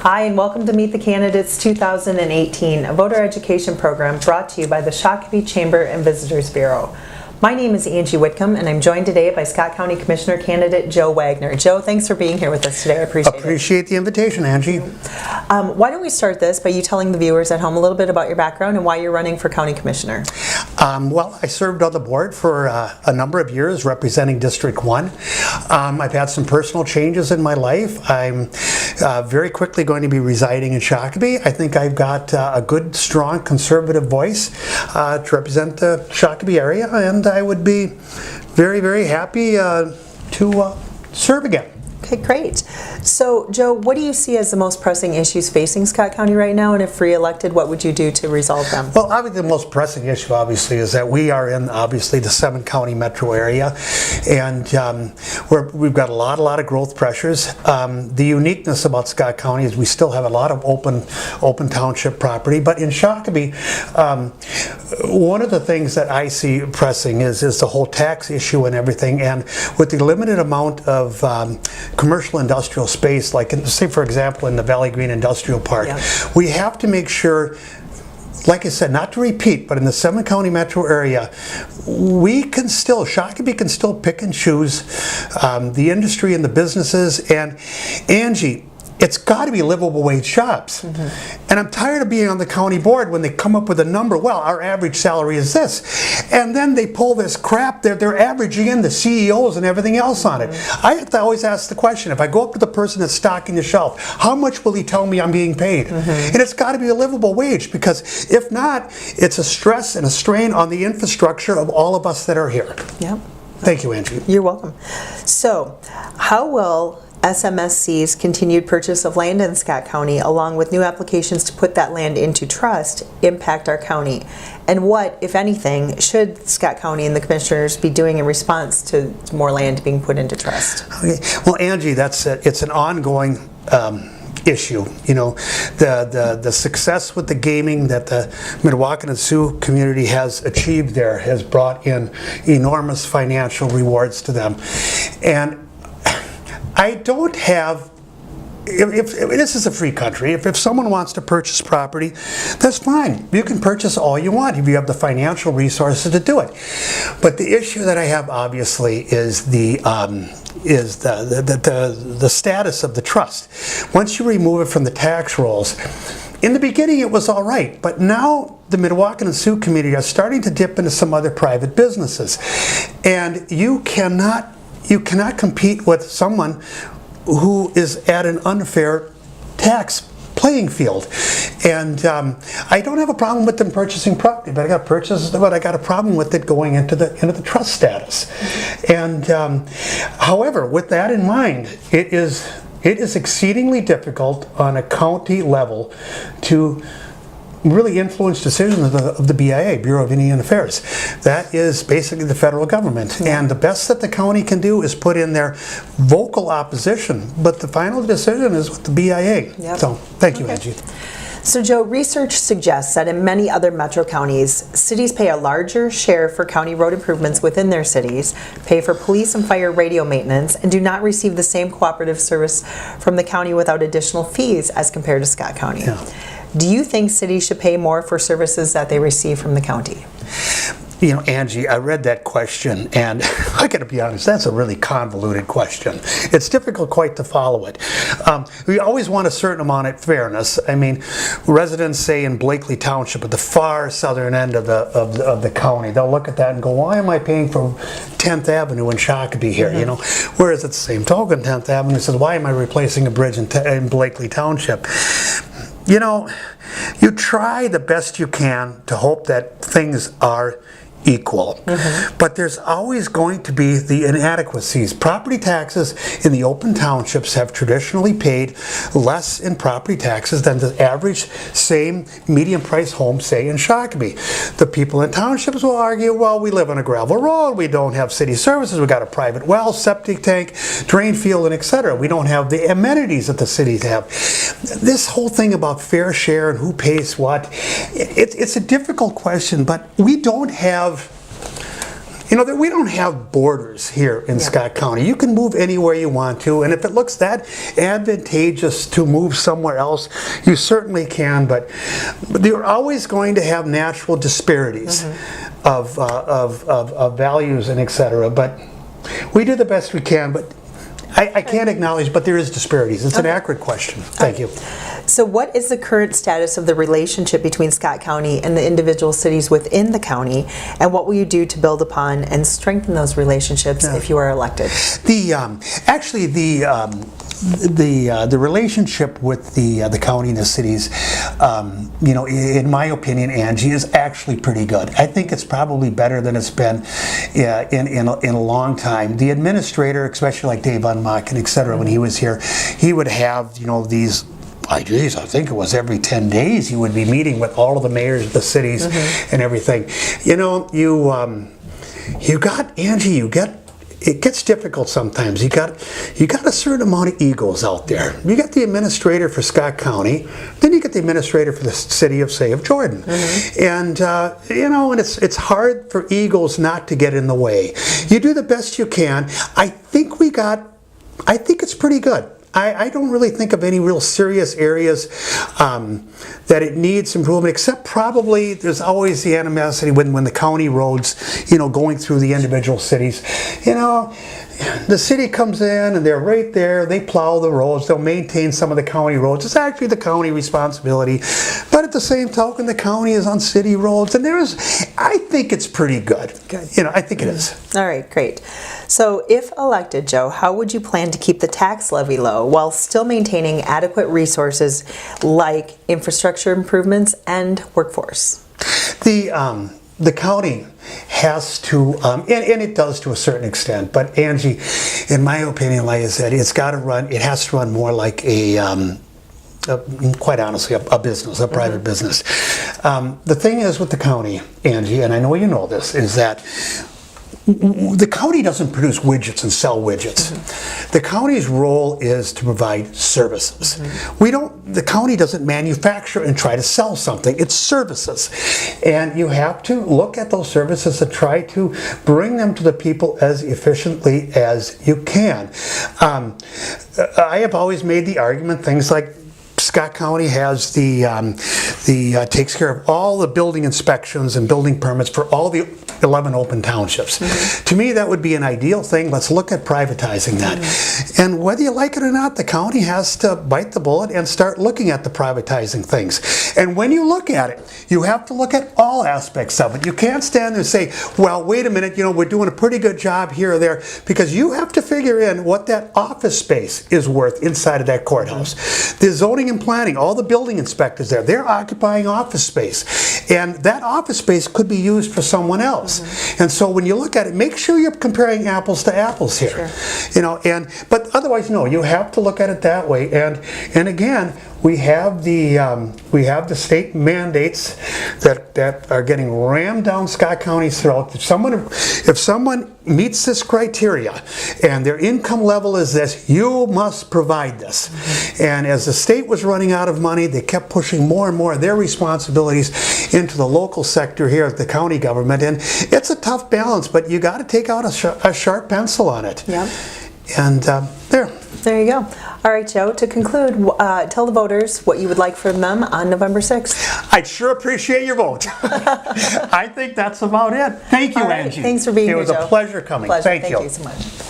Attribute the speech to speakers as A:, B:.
A: Hi, and welcome to Meet the Candidates 2018, a voter education program brought to you by the Shakopee Chamber and Visitors Bureau. My name is Angie Whitcomb, and I'm joined today by Scott County Commissioner candidate Joe Wagner. Joe, thanks for being here with us today. I appreciate
B: the invitation, Angie.
A: Why don't we start this by you telling the viewers at home a little bit about your background and why you're running for County Commissioner.
B: Well, I served on the board for a number of years representing District 1. I've had some personal changes in my life. I'm very quickly going to be residing in Shakopee. I think I've got a good, strong, conservative voice to represent the Shakopee area, and I would be very, very happy to serve again.
A: Okay, great. So, Joe, what do you see as the most pressing issues facing Scott County right now, and if re-elected, what would you do to resolve them?
B: Well, obviously the most pressing issue, obviously, is that we are in, obviously, the 7-county metro area, and we've got a lot of growth pressures. The uniqueness about Scott County is we still have a lot of open township property, but in Shakopee, one of the things that I see pressing is the whole tax issue and everything, and with the limited amount of commercial industrial space, like say for example in the Valley Green Industrial Park, we have to make sure, like I said, not to repeat, but in the 7-county metro area, Shakopee can still pick and choose the industry and the businesses, and Angie, it's got to be livable wage jobs. And I'm tired of being on the county board when they come up with a number, well, our average salary is this. And then they pull this crap, they're averaging in the CEOs and everything else on it. I have to always ask the question, if I go up to the person that's stocking the shelf, how much will he tell me I'm being paid? And it's got to be a livable wage, because if not, it's a stress and a strain on the infrastructure of all of us that are here.
A: Yep.
B: Thank you, Angie.
A: You're welcome. So, how will SMSC's continued purchase of land in Scott County, along with new applications to put that land into trust, impact our county? And what, if anything, should Scott County and the commissioners be doing in response to more land being put into trust?
B: Okay. Well, Angie, it's an ongoing issue. You know, the success with the gaming that the Mdewakanton and Sioux community has achieved there has brought in enormous financial rewards to them. And I don't have, if this is a free country, if someone wants to purchase property, that's fine. You can purchase all you want if you have the financial resources to do it. But the issue that I have, obviously, is the status of the trust. Once you remove it from the tax rolls, in the beginning it was all right, but now the Mdewakanton and Sioux community are starting to dip into some other private businesses. And you cannot compete with someone who is at an unfair tax playing field. And I don't have a problem with them purchasing property, but I got a problem with it going into the trust status. And however, with that in mind, it is exceedingly difficult on a county level to really influence decisions of the BIA, Bureau of Indian Affairs. That is basically the federal government. And the best that the county can do is put in their vocal opposition, but the final decision is with the BIA. So, thank you, Angie.
A: So, Joe, research suggests that in many other metro counties, cities pay a larger share for county road improvements within their cities, pay for police and fire radio maintenance, and do not receive the same cooperative service from the county without additional fees as compared to Scott County. Do you think cities should pay more for services that they receive from the county?
B: You know, Angie, I read that question, and I got to be honest, that's a really convoluted question. It's difficult quite to follow it. We always want a certain amount of fairness. I mean, residents say in Blakely Township, at the far southern end of the county, they'll look at that and go, why am I paying for 10th Avenue in Shakopee here? You know, whereas at the same token, 10th Avenue says, why am I replacing a bridge in Blakely Township? You know, you try the best you can to hope that things are equal. But there's always going to be the inadequacies. Property taxes in the open townships have traditionally paid less in property taxes than the average same medium price home, say in Shakopee. The people in townships will argue, well, we live on a gravel road, we don't have city services, we got a private well, septic tank, drain field, and etc. We don't have the amenities that the cities have. This whole thing about fair share and who pays what, it's a difficult question, but we don't have that we don't have borders here in Scott County. You can move anywhere you want to, and if it looks that advantageous to move somewhere else, you certainly can, but you're always going to have natural disparities of values and et cetera, but we do the best we can, but I can't acknowledge, but there is disparities. It's an accurate question. Thank you.
A: So what is the current status of the relationship between Scott County and the individual cities within the county, and what will you do to build upon and strengthen those relationships if you are elected?
B: Actually, the relationship with the county and the cities, in my opinion, Angie, is actually pretty good. I think it's probably better than it's been in a long time. The administrator, especially like Dave Unmock and et cetera, when he was here, he would have these. I think it was every 10 days he would be meeting with all of the mayors of the cities and everything. It gets difficult sometimes. You got a certain amount of egos out there. You got the administrator for Scott County, then you get the administrator for the city of, say, of Jordan, and and it's hard for egos not to get in the way. You do the best you can. I think it's pretty good. I don't really think of any real serious areas that it needs improvement, except probably there's always the animosity when the county roads, going through the individual cities. The city comes in and they're right there, they plow the roads, they'll maintain some of the county roads. It's actually the county responsibility, but at the same token, the county is on city roads, and I think it's pretty good. I think it is.
A: All right, great. So if elected, Joe, how would you plan to keep the tax levy low while still maintaining adequate resources like infrastructure improvements and workforce?
B: The county has to, and it does to a certain extent, but Angie, in my opinion, like I said, it has to run more like quite honestly, a business, a private business. The thing is with the county, Angie, and I know you know this, is that the county doesn't produce widgets and sell widgets. The county's role is to provide services. The county doesn't manufacture and try to sell something. It's services. And you have to look at those services and try to bring them to the people as efficiently as you can. I have always made the argument, things like Scott County has takes care of all the building inspections and building permits for all the 11 open townships. To me, that would be an ideal thing. Let's look at privatizing that. And whether you like it or not, the county has to bite the bullet and start looking at the privatizing things. And when you look at it, you have to look at all aspects of it. You can't stand there and say, well, wait a minute, we're doing a pretty good job here or there, because you have to figure in what that office space is worth inside of that courthouse. The zoning and planning, all the building inspectors there, they're occupying office space. And that office space could be used for someone else. And so when you look at it, make sure you're comparing apples to apples here. But otherwise, no, you have to look at it that way. And again, we have the state mandates that are getting rammed down Scott County's throat. If someone meets this criteria and their income level is this, you must provide this. And as the state was running out of money, they kept pushing more and more of their responsibilities into the local sector here at the county government. And it's a tough balance, but you got to take out a sharp pencil on it.
A: Yep.
B: And
A: There you go. All right, Joe, to conclude, tell the voters what you would like from them on November 6th.
B: I'd sure appreciate your vote. I think that's about it. Thank you,
A: All right,
B: Angie.
A: thanks for being here, Joe.
B: It was a pleasure coming.
A: Pleasure.
B: Thank you.
A: Thank you so much.